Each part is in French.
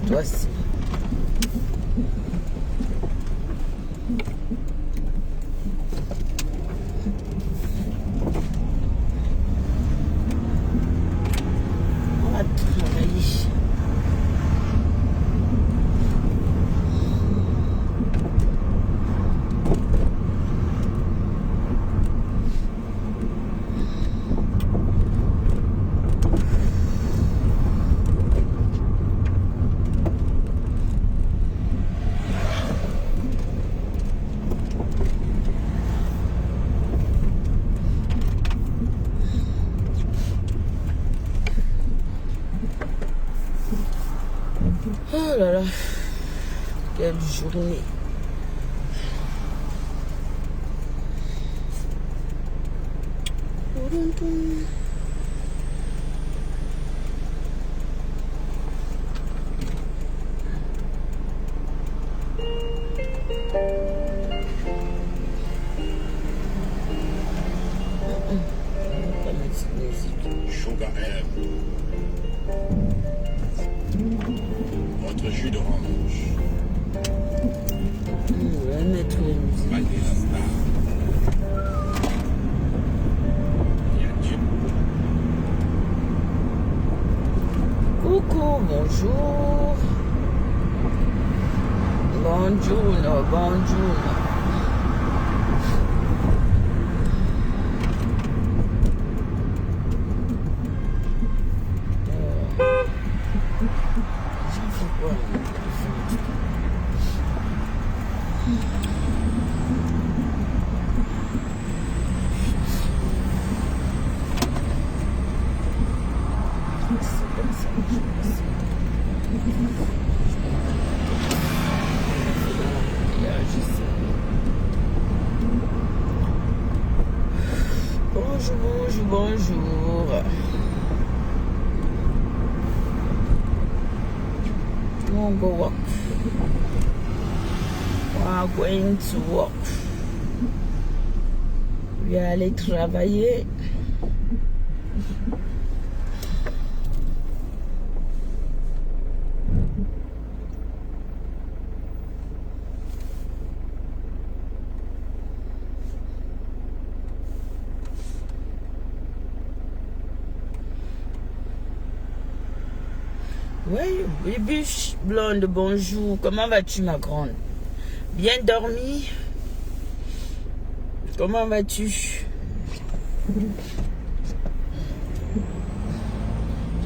toi aussi. On va travailler. Oh là là, quelle journée. Sugar M. Votre jus d'orange. On va mettre la musique. Vanilla Star. Yadjip. Coucou, bonjour. Bonjour, bonjour. J'en fais quoi? C'est comme ça que je fais ça. Bonjour, bonjour, bonjour. On go walk. We are going to work. We are allés travailler. Oui, Bibiche blonde, bonjour. Comment vas-tu, ma grande? Bien dormi? Comment vas-tu?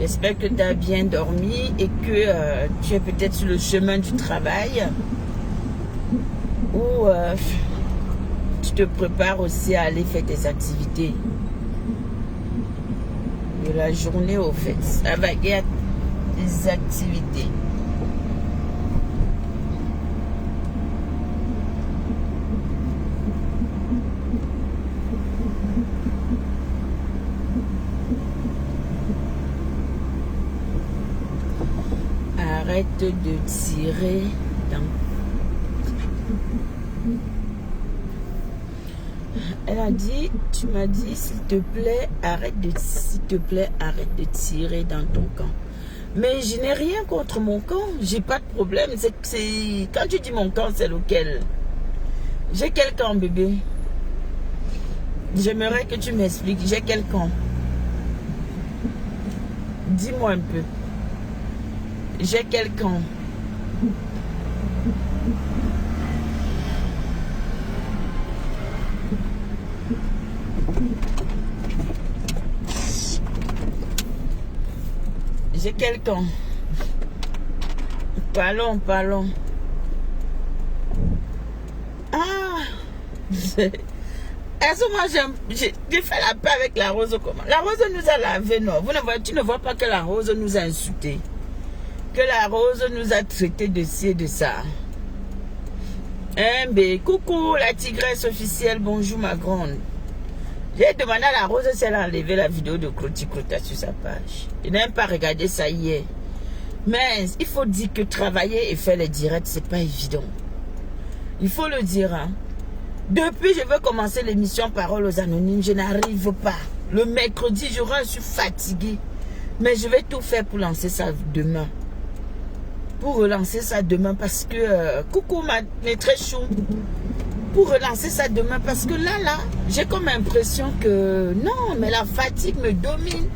J'espère que tu as bien dormi et que tu es peut-être sur le chemin du travail ou tu te prépares aussi à aller faire tes activités de la journée au fait. Ça va y être des activités. Arrête de tirer dans... Elle a dit, tu m'as dit, s'il te plaît, arrête de tirer dans ton camp. Mais je n'ai rien contre mon camp, j'ai pas de problème. Quand tu dis mon camp, c'est lequel? J'ai quel camp, bébé? J'aimerais que tu m'expliques, j'ai quel camp? Dis-moi un peu. J'ai quel camp? J'ai quel camp? Parlons, parlons. Ah! Est-ce que moi j'ai fait la paix avec la rose comment? La rose nous a lavé, non? Tu ne vois pas que la rose nous a insultés? Que la rose nous a traité de ci et de ça. Hein, bé, coucou la tigresse officielle, bonjour ma grande. J'ai demandé à la rose si elle a enlevé la vidéo de Cloti Clota sur sa page. Je n'ai même pas regardé ça hier. Mais il faut dire que travailler et faire les directs, c'est pas évident. Il faut le dire. Hein. Depuis, je veux commencer l'émission Parole aux Anonymes, je n'arrive pas. Le mercredi, je suis fatiguée. Mais je vais tout faire pour lancer ça demain. pour relancer ça demain parce que... coucou, mais très chaud. Pour relancer ça demain parce que là, j'ai comme l'impression que... Non, mais la fatigue me domine.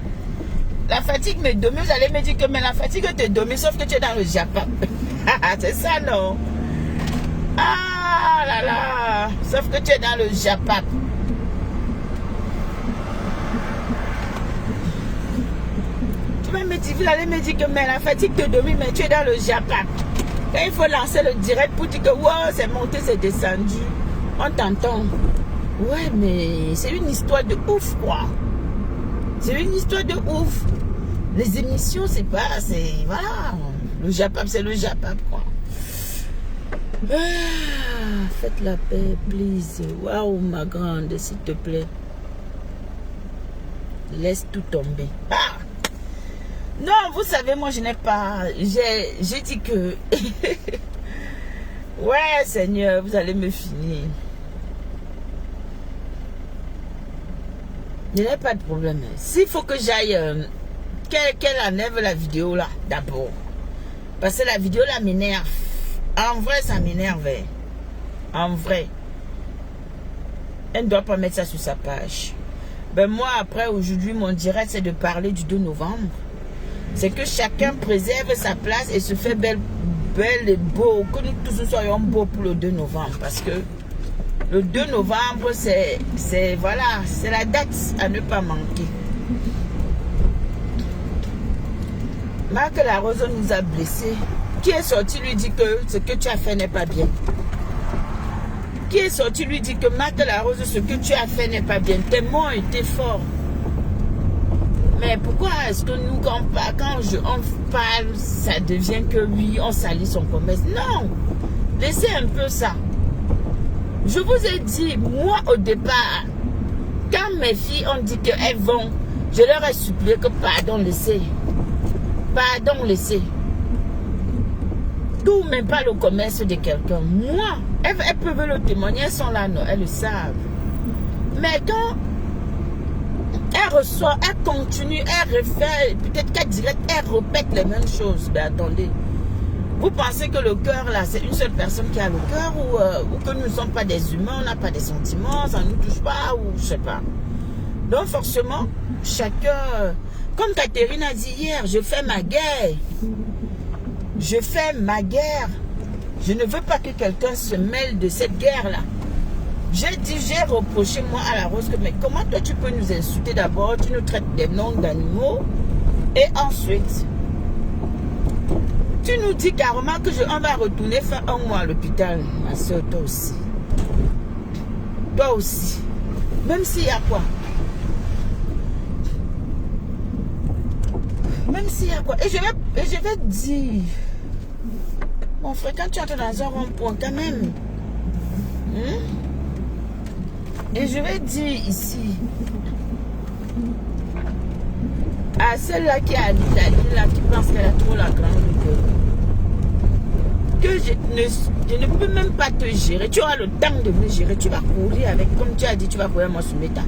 La fatigue me domine. Vous allez me dire que mais la fatigue te domine, sauf que tu es dans le Japon. C'est ça, non? Ah là là. Sauf que tu es dans le Japon. Vous allez me dire que mais la fatigue te domine, mais tu es dans le Japon. Quand il faut lancer le direct pour dire que wow, c'est monté, c'est descendu, on t'entend. Ouais, mais c'est une histoire de ouf, quoi. C'est une histoire de ouf. Les émissions, c'est pas, c'est, voilà. Le Japon, c'est le Japon, quoi. Ah, faites la paix, please. Waouh, ma grande, s'il te plaît. Laisse tout tomber. Ah! Non, vous savez, moi, je n'ai pas... J'ai dit que... Ouais, Seigneur, vous allez me finir. Je n'ai pas de problème. S'il faut que j'aille... qu'elle enlève la vidéo, là, d'abord. Parce que la vidéo, là, m'énerve. En vrai, ça m'énerve. En vrai. Elle ne doit pas mettre ça sur sa page. Ben moi, après, aujourd'hui, mon direct, c'est de parler du 2 novembre. C'est que chacun préserve sa place et se fait belle et beau. Que nous tous soyons beaux pour le 2 novembre. Parce que le 2 novembre, c'est voilà, c'est la date à ne pas manquer. Marc Larose nous a blessés. Qui est sorti lui dit que ce que tu as fait n'est pas bien? Qui est sorti lui dit que Marc Larose, ce que tu as fait n'est pas bien? Tes mots étaient forts. Mais pourquoi est-ce que nous, quand on parle, ça devient que oui, on salit son commerce? Non, laissez un peu ça. Je vous ai dit, moi au départ, quand mes filles ont dit qu'elles vont, je leur ai supplié que pardon, laissez. Pardon, laissez. Tout, même pas le commerce de quelqu'un. Moi, elles peuvent le témoigner, elles sont là, non, elles le savent. Mais quand elle reçoit, elle continue, elle refait, peut-être qu'elle dirait, elle répète les mêmes choses. Mais attendez, vous pensez que le cœur là, c'est une seule personne qui a le cœur ou que nous ne sommes pas des humains, on n'a pas des sentiments, ça ne nous touche pas ou je sais pas. Donc forcément, chacun, comme Catherine a dit hier, je fais ma guerre. Je fais ma guerre. Je ne veux pas que quelqu'un se mêle de cette guerre-là. J'ai reproché moi à la Rose que mais comment toi tu peux nous insulter d'abord, tu nous traites des noms d'animaux et ensuite tu nous dis carrément que on va retourner faire 1 mois à l'hôpital. Ma soeur, toi aussi. Toi aussi. Même s'il y a quoi? Même s'il y a quoi? Et je vais te dire, mon frère, quand tu entres dans un rond-point quand même, et je vais dire ici, à celle-là qui a dit là, qui pense qu'elle a trop la grande gueule, que je ne peux même pas te gérer. Tu auras le temps de me gérer. Tu vas courir avec, comme tu as dit, tu vas courir moi sur méta.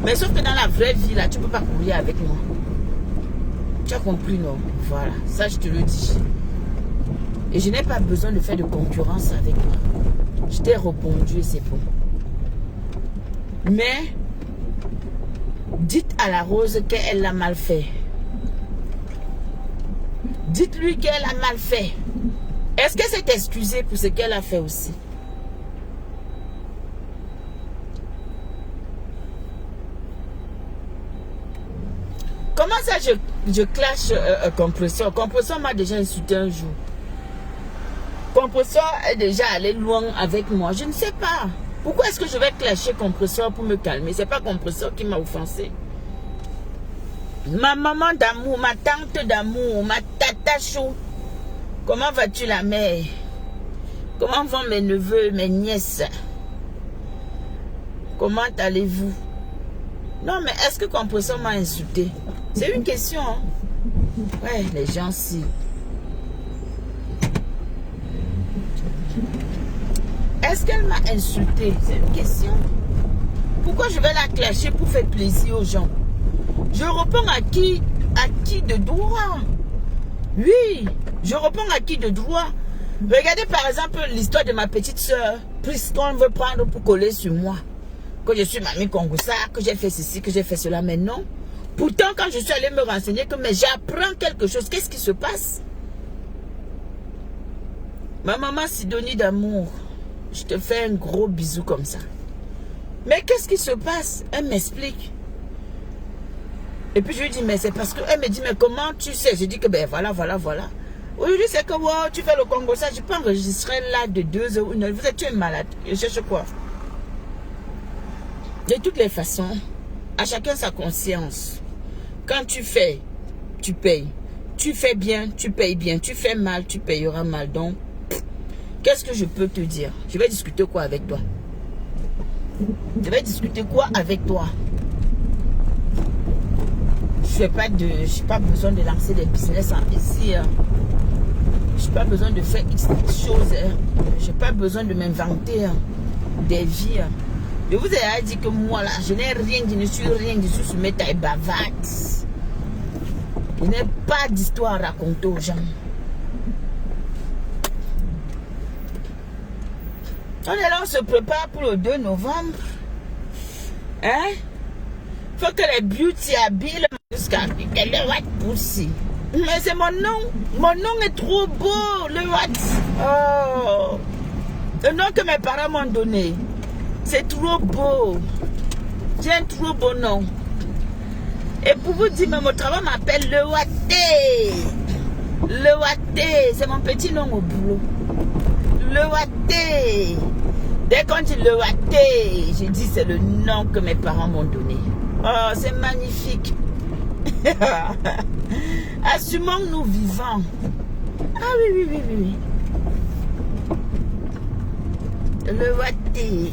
Mais sauf que dans la vraie vie, là, tu ne peux pas courir avec moi. Tu as compris, non? Voilà, ça je te le dis. Et je n'ai pas besoin de faire de concurrence avec toi. Je t'ai répondu et c'est bon. Mais, dites à la Rose qu'elle l'a mal fait. Dites-lui qu'elle a mal fait. Est-ce qu'elle s'est excusée pour ce qu'elle a fait aussi? Comment ça je clash Compresseur? Compresseur m'a déjà insulté un jour. Compresseur est déjà allé loin avec moi. Je ne sais pas. Pourquoi est-ce que je vais clasher Compresseur pour me calmer? C'est pas Compresseur qui m'a offensé. Ma maman d'amour, ma tante d'amour, ma tata chou. Comment vas-tu la mère? Comment vont mes neveux, mes nièces? Comment allez-vous? Non, mais est-ce que Compresseur m'a insulté? C'est une question. Hein? Ouais, les gens si. Est-ce qu'elle m'a insulté? C'est une question. Pourquoi je vais la clasher pour faire plaisir aux gens? Je réponds à qui de droit. Oui, je réponds à qui de droit. Regardez par exemple l'histoire de ma petite soeur. Puisqu'on veut prendre pour coller sur moi. Que je suis mamie Kongoussa, que j'ai fait ceci, que j'ai fait cela. Mais non. Pourtant, quand je suis allée me renseigner, mais j'apprends quelque chose. Qu'est-ce qui se passe? Ma maman Sidonie d'amour, je te fais un gros bisou comme ça. Mais qu'est-ce qui se passe? Elle m'explique. Et puis je lui dis, mais c'est parce que... Elle me dit, mais comment tu sais? Je dis que, ben voilà. Aujourd'hui, c'est que, wow, tu fais le Congo, ça, je peux enregistrer là de 2 heures ou 1 heure. Vous êtes, tu es malade. Je cherche quoi? De toutes les façons, à chacun sa conscience. Quand tu fais, tu payes. Tu fais bien, tu payes bien. Tu fais mal, tu payeras mal. Donc, qu'est-ce que je peux te dire? Je vais discuter quoi avec toi? Je vais discuter quoi avec toi? Je n'ai pas besoin de lancer des business ici. Je n'ai pas besoin de faire X choses. Je n'ai pas besoin de m'inventer des vies. Je vous ai dit que moi là, je n'ai rien, je ne suis rien, je suis Soumeta et bavarde. Je n'ai pas d'histoire à raconter aux gens. On est là, on se prépare pour le 2 novembre. Hein? Faut que les beauty habillent jusqu'à le Watt Pussy. Mais c'est mon nom. Mon nom est trop beau, le Watt. Oh. Le nom que mes parents m'ont donné. C'est trop beau. J'ai un trop beau nom. Et pour vous dire, mon travail m'appelle le Watté. Le Watté, c'est mon petit nom au boulot. Le Watté. Dès qu'on dit le Watté, je dis c'est le nom que mes parents m'ont donné. Oh, c'est magnifique. Assumons-nous vivants. Ah oui. Le Watté.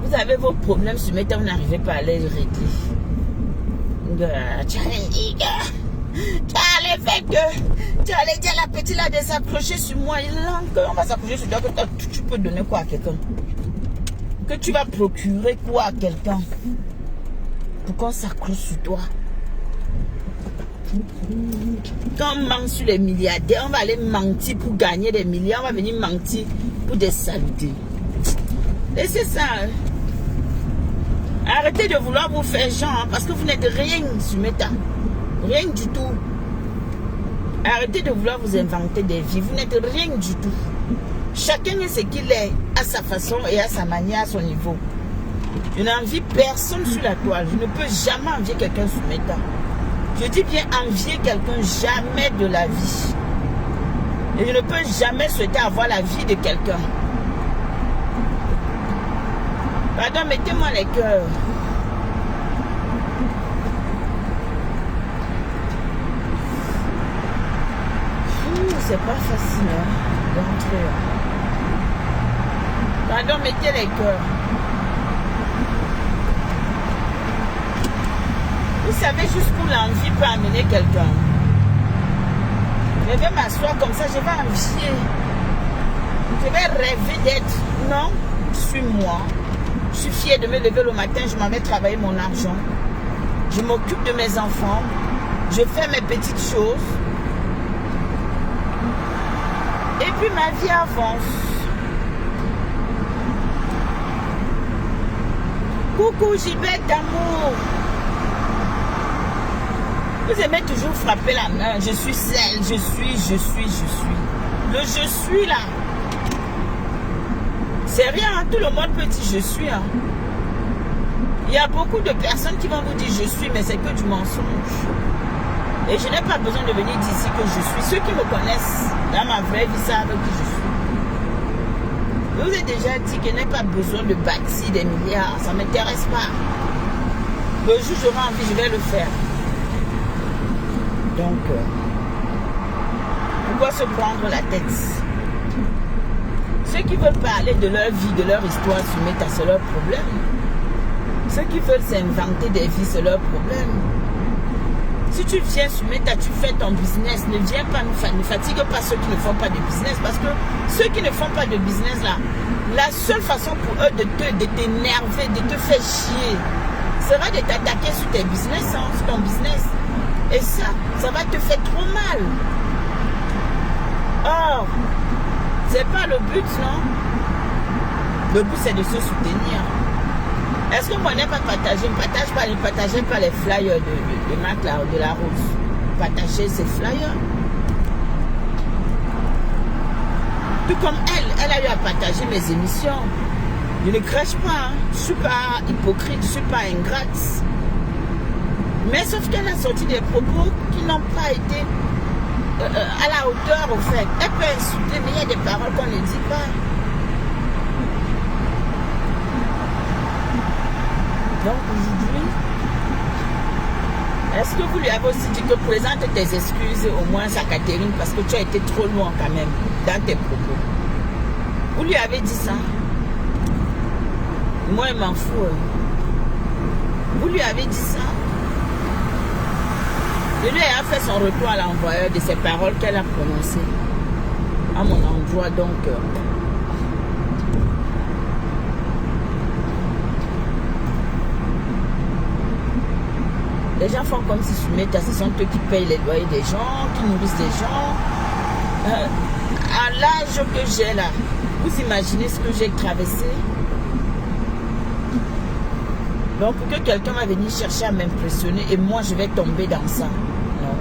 Vous avez vos problèmes sur mes temps, vous n'arrivez pas à les régler. Tu allais dire à la petite là de s'approcher sur moi. On va s'approcher sur toi. Tu peux donner quoi à quelqu'un? Que tu vas procurer quoi à quelqu'un pour qu'on s'accroche sur toi? Quand on ment sur les milliardaires, on va aller mentir pour gagner des milliards. On va venir mentir pour des saletés. Et c'est ça. Hein? Arrêtez de vouloir vous faire genre parce que vous n'êtes rien sur Meta. Rien du tout. Arrêtez de vouloir vous inventer des vies. Vous n'êtes rien du tout. Chacun est ce qu'il est à sa façon et à sa manière, à son niveau. Je n'envie personne sur la toile. Je ne peux jamais envier quelqu'un sur Meta. Je dis bien envier quelqu'un, jamais de la vie. Et je ne peux jamais souhaiter avoir la vie de quelqu'un. Pardon, mettez-moi les cœurs. C'est pas facile d'entrer. Pardon, mettez les cœurs. Vous savez, jusqu'où l'envie peut amener quelqu'un. Je vais m'asseoir comme ça, je vais envier. Je vais rêver d'être. Non, suis-moi. Je suis fière de me lever le matin, je m'en vais travailler mon argent. Je m'occupe de mes enfants. Je fais mes petites choses. Et puis ma vie avance. Coucou Gilbert d'amour. Vous aimez toujours frapper la main. Je suis celle, je suis. Le je suis là. C'est rien, hein? Tout le monde peut dire je suis. Hein? Il y a beaucoup de personnes qui vont vous dire je suis, mais c'est que du mensonge. Et je n'ai pas besoin de venir d'ici que je suis. Ceux qui me connaissent dans ma vraie vie savent qui je suis. Je vous ai déjà dit que je n'ai pas besoin de bâtir des milliards. Ça ne m'intéresse pas. Le jour où j'aurai envie, je vais le faire. Donc, pourquoi se prendre la tête? Ceux qui veulent parler de leur vie, de leur histoire, se mettent à c'est leur problème. Ceux qui veulent s'inventer des vies, c'est leur problème. Si tu viens sur Meta, tu fais ton business, ne viens pas ne fatigue pas ceux qui ne font pas de business. Parce que ceux qui ne font pas de business là, la seule façon pour eux de t'énerver, de te faire chier, sera de t'attaquer sur tes business, hein, sur ton business. Et ça va te faire trop mal. Or, c'est pas le but, non? Le but, c'est de se soutenir. Est-ce que moi, n'ai pas partagé? Ne partagez pas les flyers de Marc de la Rose. Partagez ces flyers. Tout comme elle a eu à partager mes émissions. Je ne crèche pas, hein. Je ne suis pas hypocrite, je ne suis pas ingrate. Mais sauf qu'elle a sorti des propos qui n'ont pas été à la hauteur, au fait. Elle peut insulter, mais il y a des paroles qu'on ne dit pas. Donc aujourd'hui, est-ce que vous lui avez aussi dit que présente tes excuses au moins à Catherine parce que tu as été trop loin quand même dans tes propos? Vous lui avez dit ça? Moi, je m'en fous. Vous lui avez dit ça? Je lui ai fait son retour à l'envoyeur de ces paroles qu'elle a prononcées à mon endroit. Donc, les gens font comme si Soumeta, ce sont eux qui payent les loyers des gens, qui nourrissent des gens. À l'âge que j'ai là, vous imaginez ce que j'ai traversé? Donc pour que quelqu'un va venir chercher à m'impressionner et moi je vais tomber dans ça. Non.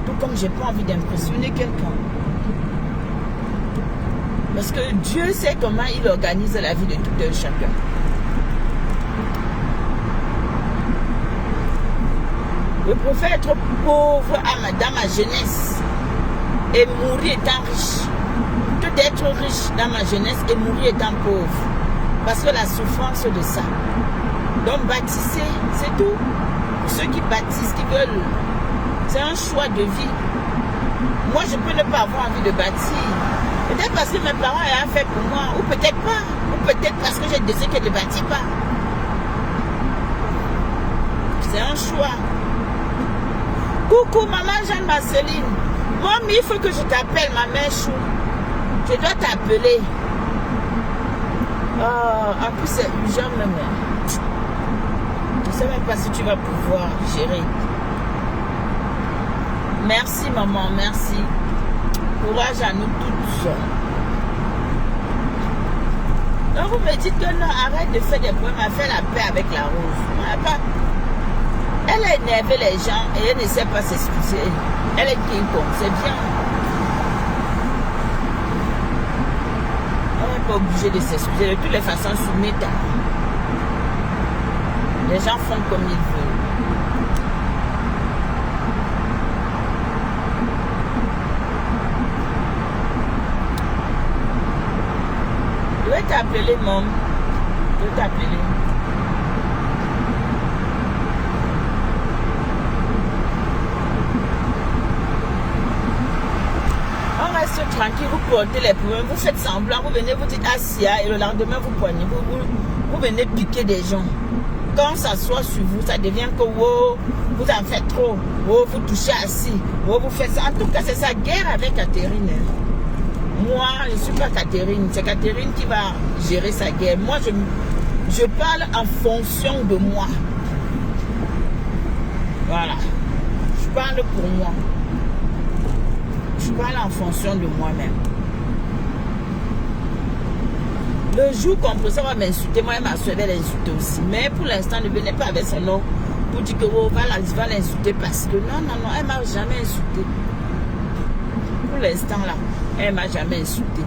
Tout comme j'ai pas envie d'impressionner quelqu'un. Parce que Dieu sait comment il organise la vie de tout un chacun. Je préfère être pauvre dans ma jeunesse et mourir étant riche que d'être riche dans ma jeunesse et mourir étant pauvre. Parce que la souffrance de ça. Donc bâtissez, c'est tout. Pour ceux qui bâtissent, qui veulent. C'est un choix de vie. Moi, je peux ne pas avoir envie de bâtir. Peut-être parce que mes parents ont fait pour moi. Ou peut-être pas. Ou peut-être parce que j'ai décidé que je ne bâtis pas. C'est un choix. Coucou, maman Jeanne-Marceline. Maman, il faut que je t'appelle, ma mère chou. Je dois t'appeler. En plus, c'est urgent même. Je ne sais même pas si tu vas pouvoir gérer. Merci, maman, merci. Courage à nous toutes. Donc, vous me dites que non, arrête de faire des problèmes, à faire la paix avec la Rose. Elle a énervé les gens et elle ne sait pas s'excuser. Elle est King Kong, c'est bien. Obligé de s'excuser de toutes les façons sous méta. Les gens font comme ils veulent. Je vais t'appeler, maman. Je vais t'appeler. Tranquille, vous portez les problèmes, vous faites semblant, vous venez, vous dites Asia et le lendemain vous poignez, vous venez piquer des gens. Quand ça soit sur vous, ça devient que wow, vous en faites trop, wow, vous touchez assis, wow, vous faites ça. En tout cas, c'est sa guerre avec Catherine. Moi, je ne suis pas Catherine, c'est Catherine qui va gérer sa guerre. Moi, je parle en fonction de moi. Voilà. Je parle pour moi. Je parle en fonction de moi-même. Le jour qu'on ça va m'insulter, moi, ma soeur va l'insulter aussi. Mais pour l'instant, ne venez pas avec son nom pour dire que oh, va l'insulter parce que non, elle m'a jamais insulté. Pour l'instant, là, elle m'a jamais insulté.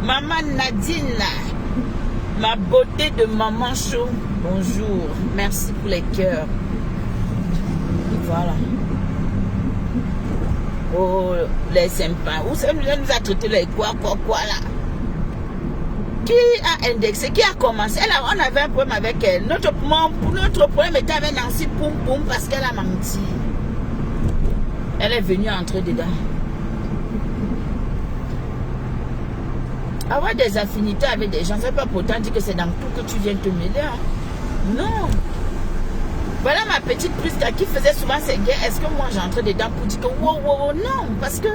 Maman Nadine, là, ma beauté de maman chaud, bonjour. Merci pour les cœurs. Voilà. Oh, les sympas. Où ça nous a traité les quoi là. Qui a indexé, qui a commencé? On avait un problème avec elle. Notre problème était avec Nancy Poum Poum parce qu'elle a menti. Elle est venue entrer dedans. Avoir des affinités avec des gens, c'est pas pourtant dire que c'est dans tout que tu viens te mêler. Hein? Non. Voilà ma petite Prisca qui faisait souvent ses guerres. Est-ce que moi j'entrais dedans pour dire que wow, non. Parce que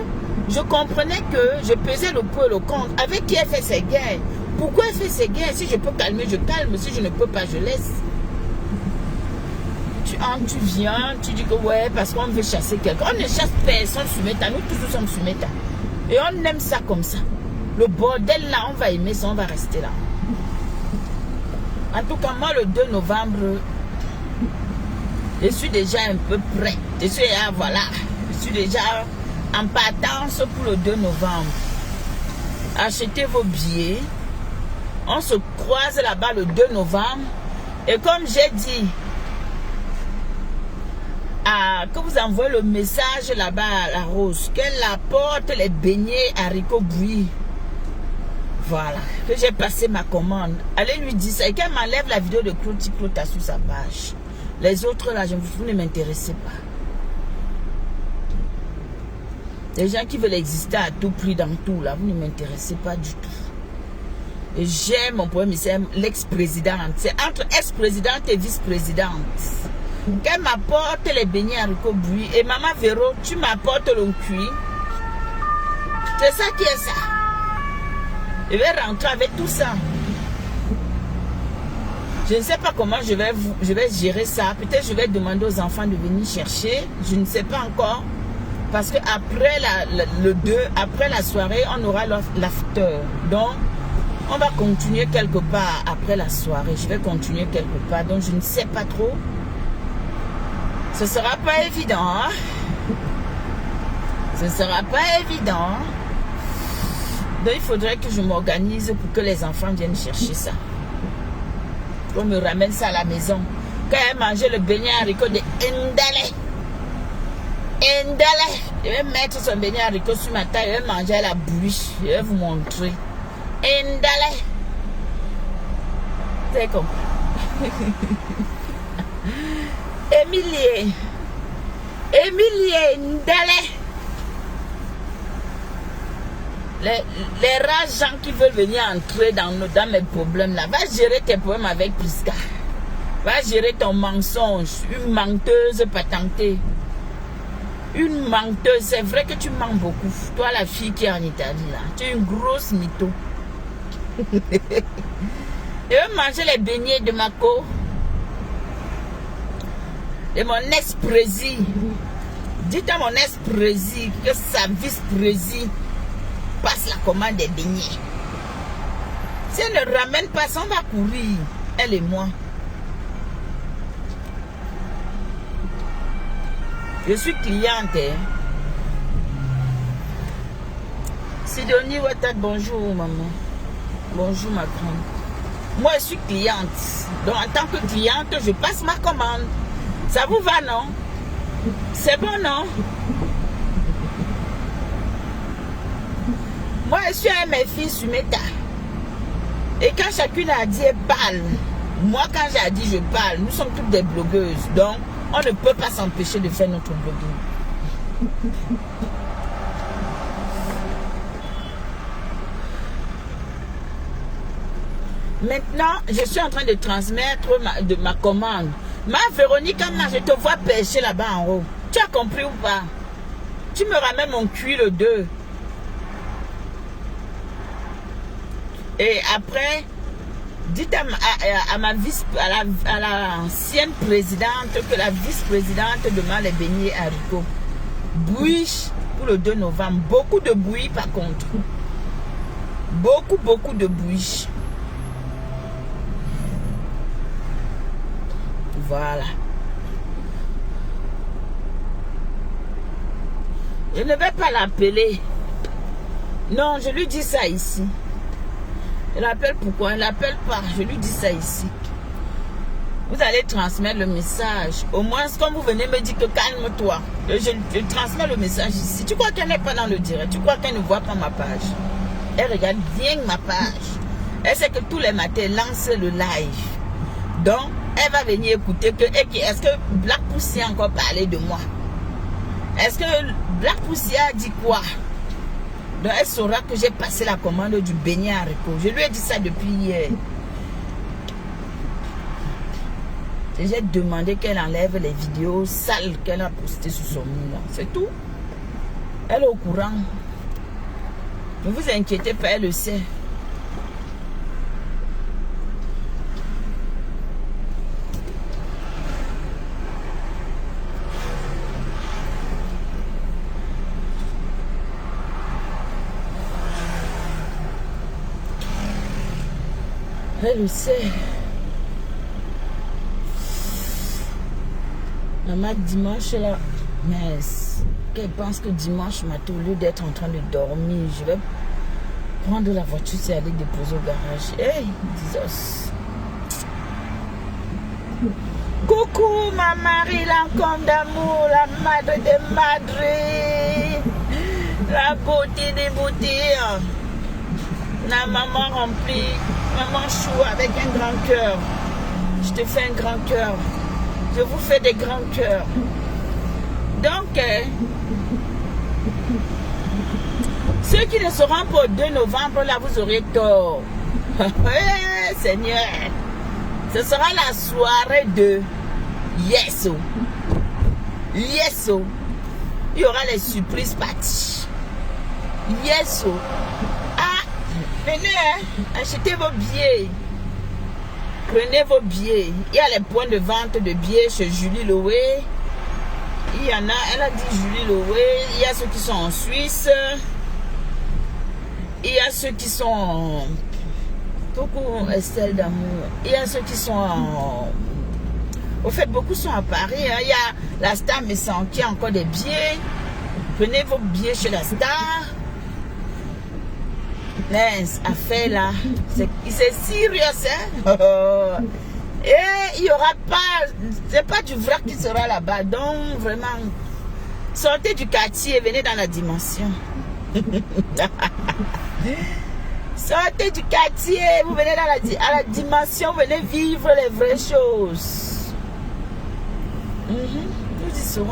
je comprenais que je pesais le pour et le contre. Avec qui elle fait ses guerres? Pourquoi elle fait ses guerres? Si je peux calmer, je calme. Si je ne peux pas, je laisse. tu entres, tu viens, tu dis que ouais, parce qu'on veut chasser quelqu'un. On ne chasse personne sur Meta, nous tous sommes sur Meta. Et on aime ça comme ça. Le bordel là, on va aimer ça, on va rester là. En tout cas, moi le 2 novembre, je suis déjà un peu prêt. Je suis là, voilà. Je suis déjà en partance pour le 2 novembre. Achetez vos billets. On se croise là-bas le 2 novembre. Et comme j'ai dit, que vous envoyez le message là-bas à la Rose, qu'elle apporte les beignets haricots bouillis. Voilà, que j'ai passé ma commande. Allez lui dire ça et qu'elle m'enlève la vidéo de Cloti Clota sur sa page. Les autres là, vous ne m'intéressez pas. Les gens qui veulent exister à tout prix dans tout là, vous ne m'intéressez pas du tout. Et j'aime mon problème, c'est l'ex-présidente. C'est entre ex-présidente et vice-présidente. Qu'elle m'apporte les beignets haricots bouillis. Et maman Véro, tu m'apportes le cuit. C'est ça qui est ça. Je vais rentrer avec tout ça. Je ne sais pas comment je vais gérer ça. Peut-être je vais demander aux enfants de venir chercher. Je ne sais pas encore. Parce que après le 2, après la soirée, on aura l'after. Donc, on va continuer quelque part après la soirée. Je vais continuer quelque part. Donc, je ne sais pas trop. Ce ne sera pas évident. Hein? Ce ne sera pas évident. Donc, il faudrait que je m'organise pour que les enfants viennent chercher ça. On me ramène ça à la maison. Quand elle mangeait le beignet haricot de Ndale. Ndale. Je vais mettre son beignet haricot sur ma taille. Je vais manger à la bouche. Je vais vous montrer. Ndale. Vous avez compris? Emilie Ndale. Les rares gens qui veulent venir entrer dans mes problèmes là, va gérer tes problèmes avec Prisca. Va gérer ton mensonge. Une menteuse patentée. Une menteuse. C'est vrai que tu mens beaucoup. Toi la fille qui est en Italie là. Tu es une grosse mytho. Je veux manger les beignets de Mako. De mon ex-prési. Dites à mon ex-prési que sa vice-prési passe la commande des beignets. Si elle ne ramène pas ça, on va courir. Elle et moi. Je suis cliente. Hein. Sidonie Ouattara, bonjour maman. Bonjour ma grande. Moi je suis cliente. Donc en tant que cliente, je passe ma commande. Ça vous va non? C'est bon non? Moi, je suis avec mes filles sur Meta. Et quand chacune a dit, elle parle. Moi, quand j'ai dit, je parle. Nous sommes toutes des blogueuses. Donc, on ne peut pas s'empêcher de faire notre blogging. Maintenant, je suis en train de transmettre ma commande. Ma Véronique, je te vois pêcher là-bas en haut. Tu as compris ou pas? Tu me ramènes mon cuit le 2. Et après, dites à l'ancienne présidente que la vice-présidente demande les beignets haricots. Bouillie pour le 2 novembre. Beaucoup de bouillie par contre. Beaucoup de bouillie. Voilà. Je ne vais pas l'appeler. Non, je lui dis ça ici. Je l'appelle pourquoi? Elle l'appelle pas. Je lui dis ça ici. Vous allez transmettre le message. Au moins, comme vous venez me dire que calme-toi. Je transmets le message ici. Tu crois qu'elle n'est pas dans le direct? Tu crois qu'elle ne voit pas ma page? Elle regarde bien ma page. Elle sait que tous les matins, elle lance le live. Donc, elle va venir écouter que est-ce que Black Pussy a encore parlé de moi? Est-ce que Black Pussy a dit quoi? Donc elle saura que j'ai passé la commande du beignet haricot. Je lui ai dit ça depuis hier. J'ai demandé qu'elle enlève les vidéos sales qu'elle a postées sur son mur. C'est tout. Elle est au courant. Ne vous inquiétez pas, elle le sait. Elle le sait. Maman, dimanche là, mais qu'elle pense que dimanche matin, au lieu d'être en train de dormir, je vais prendre la voiture et aller déposer au garage. Hey, Jesus. Coucou ma Marie, l'encombre d'amour, la madre des madres, la beauté des beautés, la maman remplie, maman chou avec un grand cœur. Je te fais un grand cœur. Je vous fais des grands cœurs. Donc, ceux qui ne seront pas au 2 novembre, là, vous aurez tort. Seigneur, ce sera la soirée de Yeso. Yeso. Il y aura les surprises parties. Yeso. Ah, venez, achetez vos billets. Prenez vos billets. Il y a les points de vente de billets chez Julie Loé. Il y en a, elle a dit Julie Loé. Il y a ceux qui sont en Suisse. Il y a ceux qui sont en... Coucou Estelle d'amour. Il y a ceux qui sont en... Au fait, beaucoup sont à Paris. Hein. Il y a la Star Messan qui a encore des billets. Prenez vos billets chez la Star. Mais affaire là, c'est sérieux, hein? Et il n'y aura pas, c'est pas du vrac qui sera là-bas. Donc vraiment, sortez du quartier et venez dans la dimension. Sortez du quartier, vous venez à la dimension, vous venez vivre les vraies choses. Nous y serons.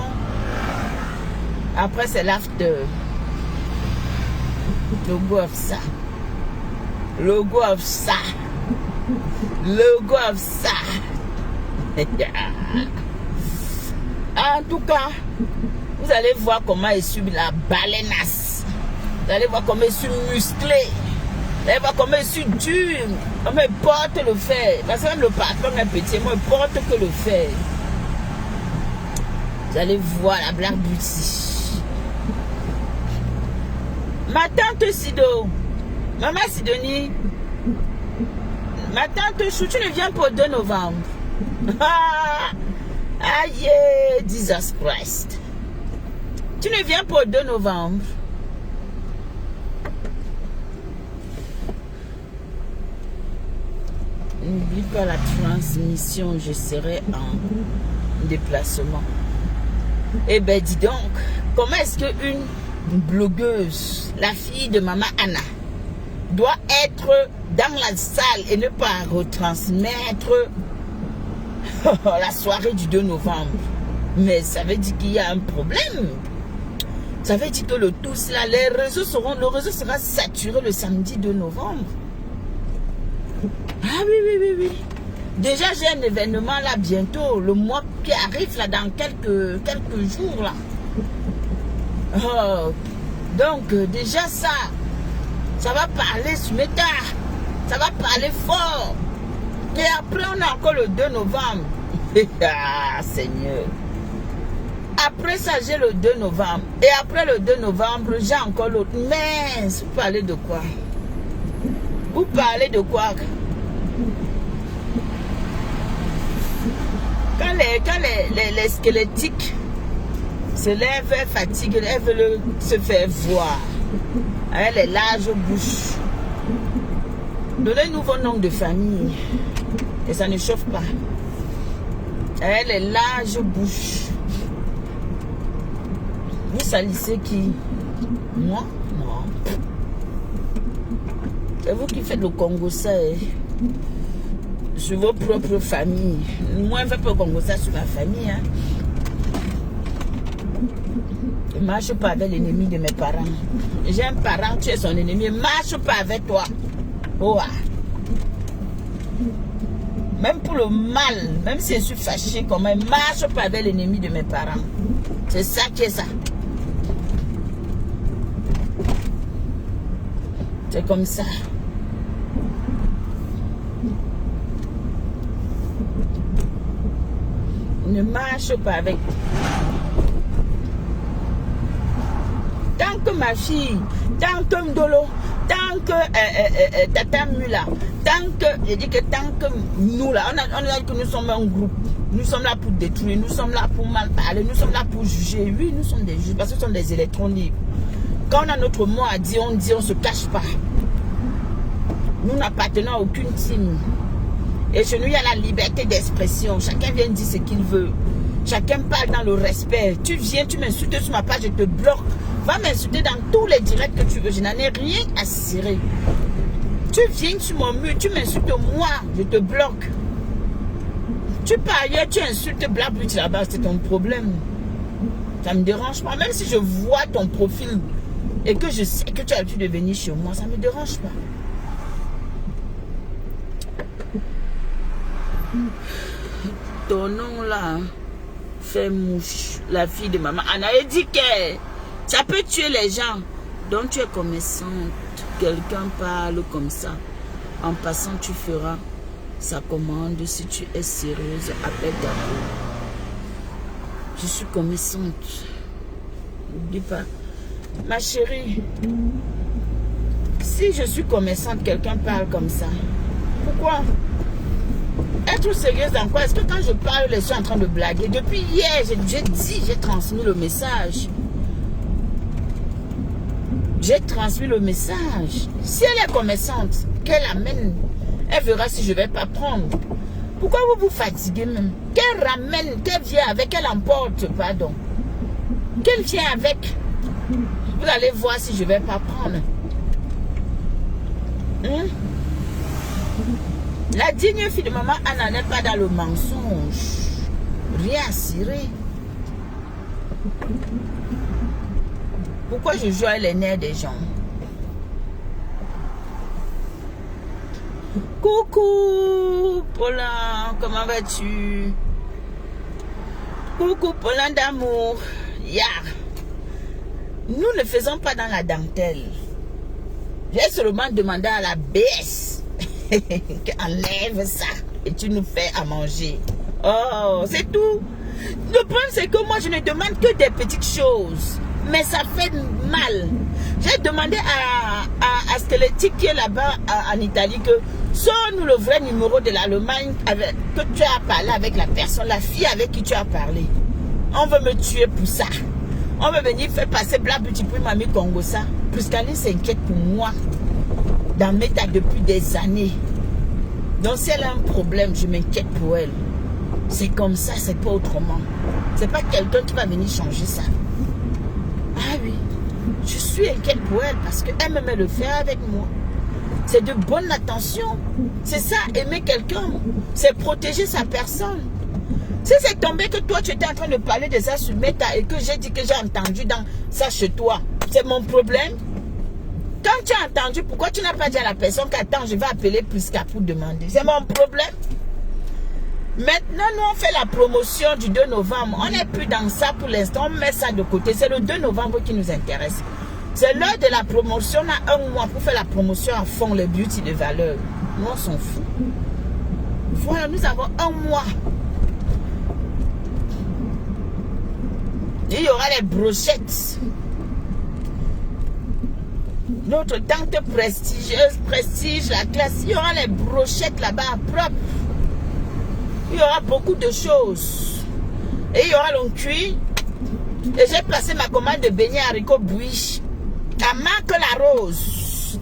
Après c'est l'after. Logo of ça. Logo of ça. Logo of ça. En tout cas, vous allez voir comment je suis la baleineasse. Vous allez voir comment je suis musclé. Vous allez voir comment je suis dur. Comment je porte le fer. Parce que même le patron est petit, moi je porte que le fer. Vous allez voir la Black Beauty. Ma tante Sido, maman Sidonie, ma tante Chou, tu ne viens pas au 2 novembre. Aïe, Jesus Christ. Tu ne viens pas au 2 novembre. N'oublie pas la transmission, je serai en déplacement. Eh ben dis donc, comment est-ce qu'une blogueuse, la fille de maman Anna, doit être dans la salle et ne pas retransmettre la soirée du 2 novembre? Mais ça veut dire qu'il y a un problème. Ça veut dire que le tous là, le réseau sera saturé le samedi 2 novembre. Ah oui. Déjà j'ai un événement là bientôt, le mois qui arrive là dans quelques jours là. Oh, donc déjà ça va parler sur mes tas, ça va parler fort. Et après on a encore le 2 novembre. Ah Seigneur. Après ça j'ai le 2 novembre. Et après le 2 novembre j'ai encore l'autre. Mais vous parlez de quoi? Vous parlez de quoi? Quand les squelettiques se lèvent, elles fatiguent, elles veulent se faire voir. Avec les larges bouches. Donnez-nous vos noms de famille. Et ça ne chauffe pas. Avec les larges bouches. Vous salissez qui? Moi? Non. C'est vous qui faites le Congo ça. Sur vos propres familles. Moi, je ne fais pas le Congo ça sur ma famille. Hein. Je ne marche pas avec l'ennemi de mes parents. J'ai un parent, tu es son ennemi. Je ne marche pas avec toi. Oh, ah. Même pour le mal, même si je suis fâché, comme je ne marche pas avec l'ennemi de mes parents. C'est ça qui est ça. C'est comme ça. Ne marche pas avec. Tant que ma fille, tant que Mdolo, tant que Tata Mula, Je dis que tant que nous là, on a dit que nous sommes un groupe. Nous sommes là pour détruire, nous sommes là pour mal parler, nous sommes là pour juger. Oui, nous sommes des juges parce que nous sommes des électrons libres. Quand on a notre mot à dire, on dit, on ne se cache pas. Nous n'appartenons à aucune team. Et chez nous, il y a la liberté d'expression. Chacun vient dire ce qu'il veut. Chacun parle dans le respect. Tu viens, tu m'insultes sur ma page, je te bloque. Va m'insulter dans tous les directs que tu veux. Je n'en ai rien à cirer. Tu viens sur mon mur, tu m'insultes moi, je te bloque. Tu pars ailleurs, tu insultes Blablabla là-bas, c'est ton problème. Ça ne me dérange pas. Même si je vois ton profil et que je sais que tu as l'habitude de venir chez moi, ça ne me dérange pas. Ton nom là fait mouche. La fille de maman Anna dit que ça peut tuer les gens. Donc tu es commerçante. Quelqu'un parle comme ça. En passant, tu feras sa commande. Si tu es sérieuse, appelle d'abord. Je suis commerçante. N'oublie pas. Ma chérie, si je suis commerçante, quelqu'un parle comme ça. Pourquoi? Être sérieuse dans quoi? Est-ce que quand je parle, les gens sont en train de blaguer? Depuis hier, j'ai transmis le message. J'ai transmis le message. Si elle est commerçante, qu'elle amène, elle verra si je ne vais pas prendre. Pourquoi vous vous fatiguez même? Qu'elle ramène, qu'elle vient avec, qu'elle emporte, pardon. Qu'elle vient avec. Vous allez voir si je ne vais pas prendre. La digne fille de maman Anna n'est pas dans le mensonge. Rien à cirer. Pourquoi je joue à les nerfs des gens? Coucou Paulin, comment vas-tu? Coucou Paulin d'amour. Ya. Nous ne faisons pas dans la dentelle. J'ai seulement demandé à la BS qu'enlève ça et tu nous fais à manger. Oh, c'est tout. Le problème c'est que moi je ne demande que des petites choses. Mais ça fait mal. J'ai demandé à Stelletti qui est là-bas en Italie que sors-nous le vrai numéro de l'Allemagne que tu as parlé avec la personne, la fille avec qui tu as parlé. On veut me tuer pour ça. On veut venir faire passer Blablabla pour Mamie Congo ça. Puisqu'elle s'inquiète pour moi dans mes tas depuis des années. Donc si elle a un problème, je m'inquiète pour elle. C'est comme ça, c'est pas autrement. C'est pas quelqu'un qui va venir changer ça. Ah oui, je suis inquiète pour elle parce qu'elle me met le faire avec moi. C'est de bonne attention. C'est ça, aimer quelqu'un. C'est protéger sa personne. Si c'est tombé que toi, tu étais en train de parler de ça sur Meta et que j'ai dit que j'ai entendu dans ça chez toi, c'est mon problème. Quand tu as entendu, pourquoi tu n'as pas dit à la personne qu'attends, je vais appeler Prisca pour demander? C'est mon problème. Maintenant, nous, on fait la promotion du 2 novembre. On n'est plus dans ça pour l'instant. On met ça de côté. C'est le 2 novembre qui nous intéresse. C'est l'heure de la promotion. On a un mois pour faire la promotion à fond, les beauty de valeur. Nous, on s'en fout. Voilà, nous avons un mois. Il y aura les brochettes. Notre tante prestigieuse, prestige, la classe. Il y aura les brochettes là-bas propres. Il y aura beaucoup de choses. Et il y aura l'on cuit. Et j'ai placé ma commande de beignets haricots bouillis à Marc la Rose.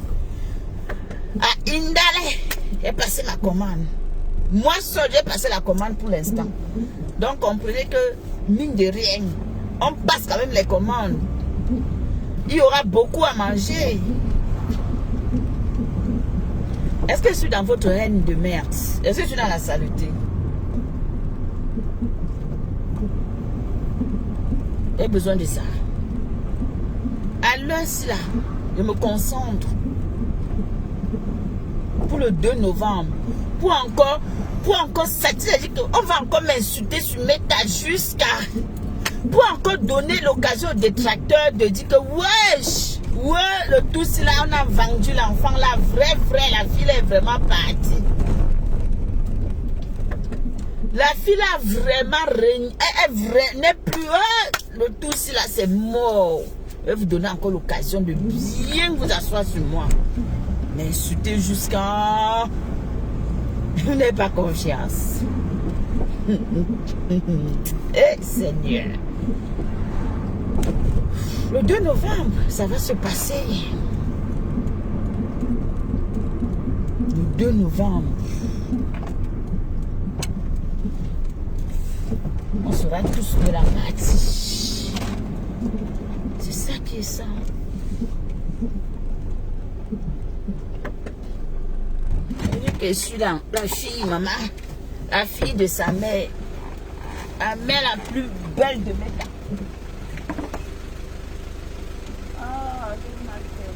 À Indale. J'ai passé ma commande. Moi seul, j'ai passé la commande pour l'instant. Donc comprenez que, mine de rien, on passe quand même les commandes. Il y aura beaucoup à manger. Est-ce que je suis dans votre règne de merde? Est-ce que je suis dans la saleté? J'ai besoin de ça. À l'heure là, je me concentre pour le 2 novembre. Pour encore satisfaire, on va encore m'insulter sur Meta jusqu'à... Pour encore donner l'occasion aux détracteurs de dire que wesh, ouais, le tout c'est là, on a vendu l'enfant, la vraie, la fille est vraiment partie. La fille a vraiment n'est plus, le tout c'est là, c'est mort. Je vais vous donner encore l'occasion de bien vous asseoir sur moi. M'insulter jusqu'à... Vous n'avez pas confiance. Eh Seigneur. Le 2 novembre, ça va se passer. Le 2 novembre. On sera tous de la partie. C'est ça qui est ça. Je suis là, la fille, maman. La fille de sa mère. La mère la plus belle de mes temps. Ah, je m'appelle.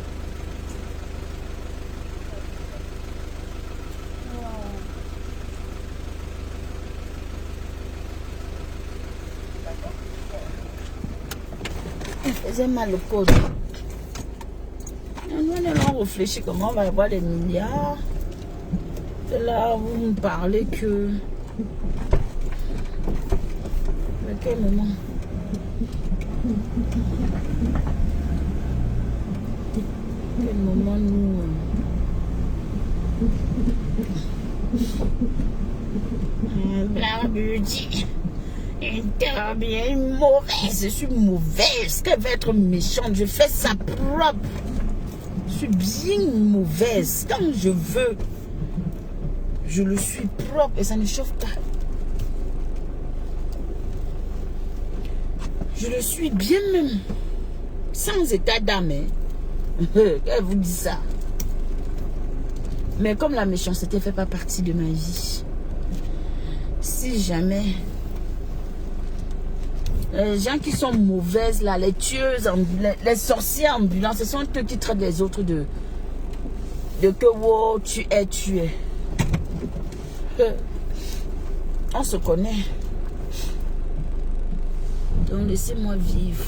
Il faisait mal au code. Nous allons réfléchir comment on va avoir les milliards. Et là, vous me parlez que... Mais quel moment? Quel moment nous... La budget. Bien mauvaise. Je suis mauvaise. Qu'elle va être méchante. Je fais ça propre. Je suis bien mauvaise. Quand je veux, je le suis propre et ça ne chauffe pas. Je le suis bien même. Sans état d'âme. Elle vous dit ça. Mais comme la méchanceté ne fait pas partie de ma vie, si jamais les gens qui sont mauvaises là, les tueuses, les sorciers ambulants, ce sont eux qui traitent les autres de que wow, tu es. On se connaît. Donc laissez-moi vivre.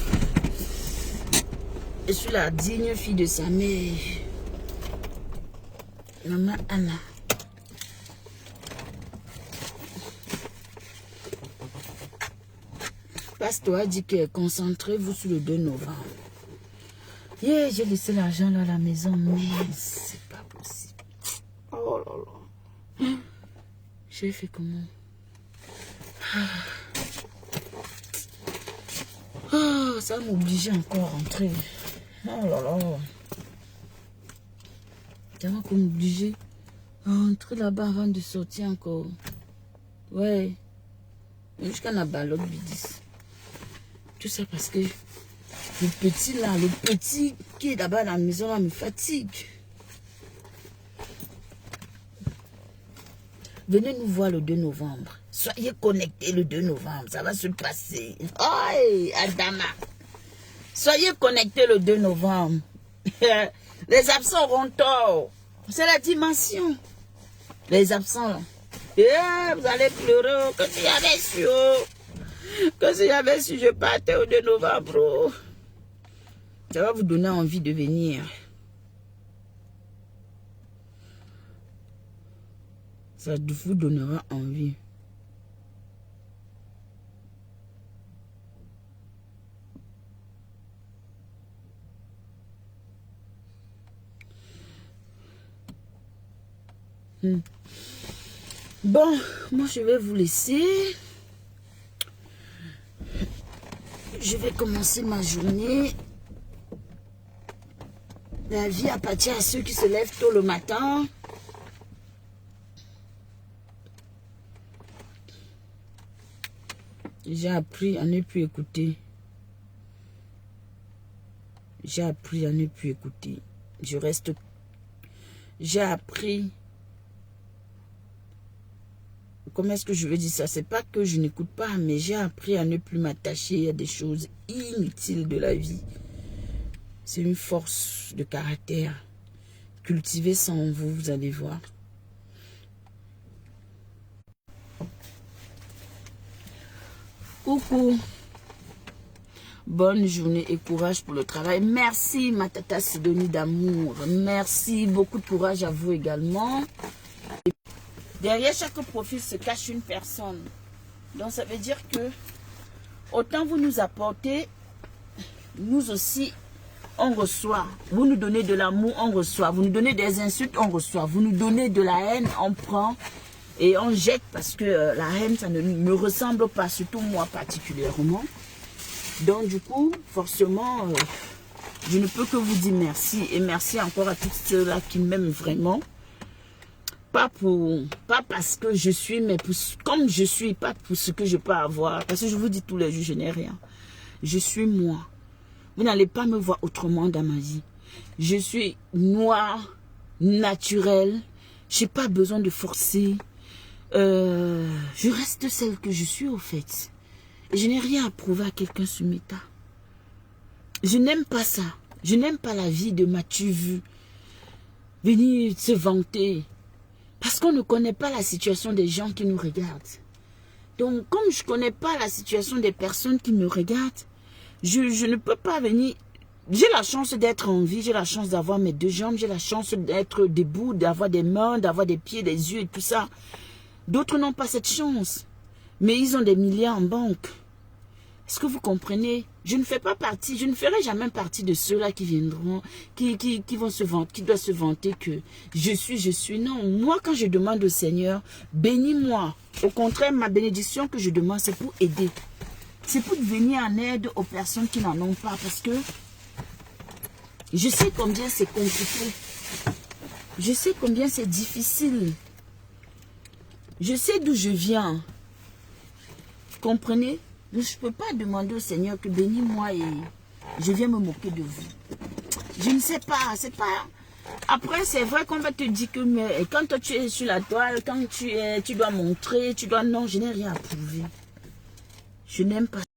Je suis la digne fille de sa mère. Maman Anna. Pasteur a dit que concentrez-vous sur le 2 novembre. Yeah, j'ai laissé l'argent là à la maison, mais c'est pas possible. Oh là là. J'ai fait comment? Oh, ça m'obligeait encore à rentrer. Oh là là. Ça m'a obligé à rentrer là-bas avant de sortir encore. Ouais. Jusqu'à la balotte bidis. Tout ça parce que le petit qui est là-bas à la maison là me fatigue. Venez nous voir le 2 novembre. Soyez connectés le 2 novembre. Ça va se passer. Oh, Adama. Soyez connectés le 2 novembre. Les absents auront tort. C'est la dimension. Les absents là. Vous allez pleurer. Que si j'avais su. Que si j'avais su, je partais au 2 novembre. Ça va vous donner envie de venir. Ça vous donnera envie. Bon, moi je vais vous laisser. Je vais commencer ma journée. La vie appartient à ceux qui se lèvent tôt le matin. J'ai appris à ne plus écouter. J'ai appris à ne plus écouter. J'ai appris. Comment est-ce que je veux dire ça? C'est pas que je n'écoute pas, mais j'ai appris à ne plus m'attacher à des choses inutiles de la vie. C'est une force de caractère. Cultivez ça en vous, vous allez voir. Coucou. Bonne journée et courage pour le travail. Merci ma tata Sidonie d'amour. Merci, beaucoup de courage à vous également. Et derrière chaque profil se cache une personne. Donc ça veut dire que autant vous nous apportez, nous aussi on reçoit. Vous nous donnez de l'amour, on reçoit. Vous nous donnez des insultes, on reçoit. Vous nous donnez de la haine, on prend. Et on jette parce que la haine, ça ne me ressemble pas, surtout moi particulièrement. Donc du coup, forcément, je ne peux que vous dire merci. Et merci encore à tous ceux-là qui m'aiment vraiment. Pas parce que je suis, mais comme je suis, pas pour ce que je peux avoir. Parce que je vous dis tous les jours, je n'ai rien. Je suis moi. Vous n'allez pas me voir autrement dans ma vie. Je suis noire, naturelle. Je n'ai pas besoin de forcer. Je reste celle que je suis au fait. Et je n'ai rien à prouver à quelqu'un sur mes tas. Je n'aime pas ça. Je n'aime pas la vie de m'as-tu vu venir se vanter. Parce qu'on ne connaît pas la situation des gens qui nous regardent. Donc, comme je ne connais pas la situation des personnes qui me regardent, je ne peux pas venir. J'ai la chance d'être en vie, j'ai la chance d'avoir mes 2 jambes, j'ai la chance d'être debout, d'avoir des mains, d'avoir des pieds, des yeux et tout ça. D'autres n'ont pas cette chance. Mais ils ont des milliards en banque. Est-ce que vous comprenez? Je ne fais pas partie, je ne ferai jamais partie de ceux-là qui viendront, qui vont se vanter, qui doivent se vanter que je suis. Non, moi quand je demande au Seigneur, bénis-moi. Au contraire, ma bénédiction que je demande, c'est pour aider. C'est pour venir en aide aux personnes qui n'en ont pas. Parce que je sais combien c'est compliqué. Je sais combien c'est difficile. Je sais d'où je viens. Vous comprenez? Je ne peux pas demander au Seigneur que bénis-moi et je viens me moquer de vous. Je ne sais pas, c'est pas... Après, c'est vrai qu'on va te dire que mais, quand toi, tu es sur la toile, quand tu dois montrer, tu dois... Non, je n'ai rien à prouver. Je n'aime pas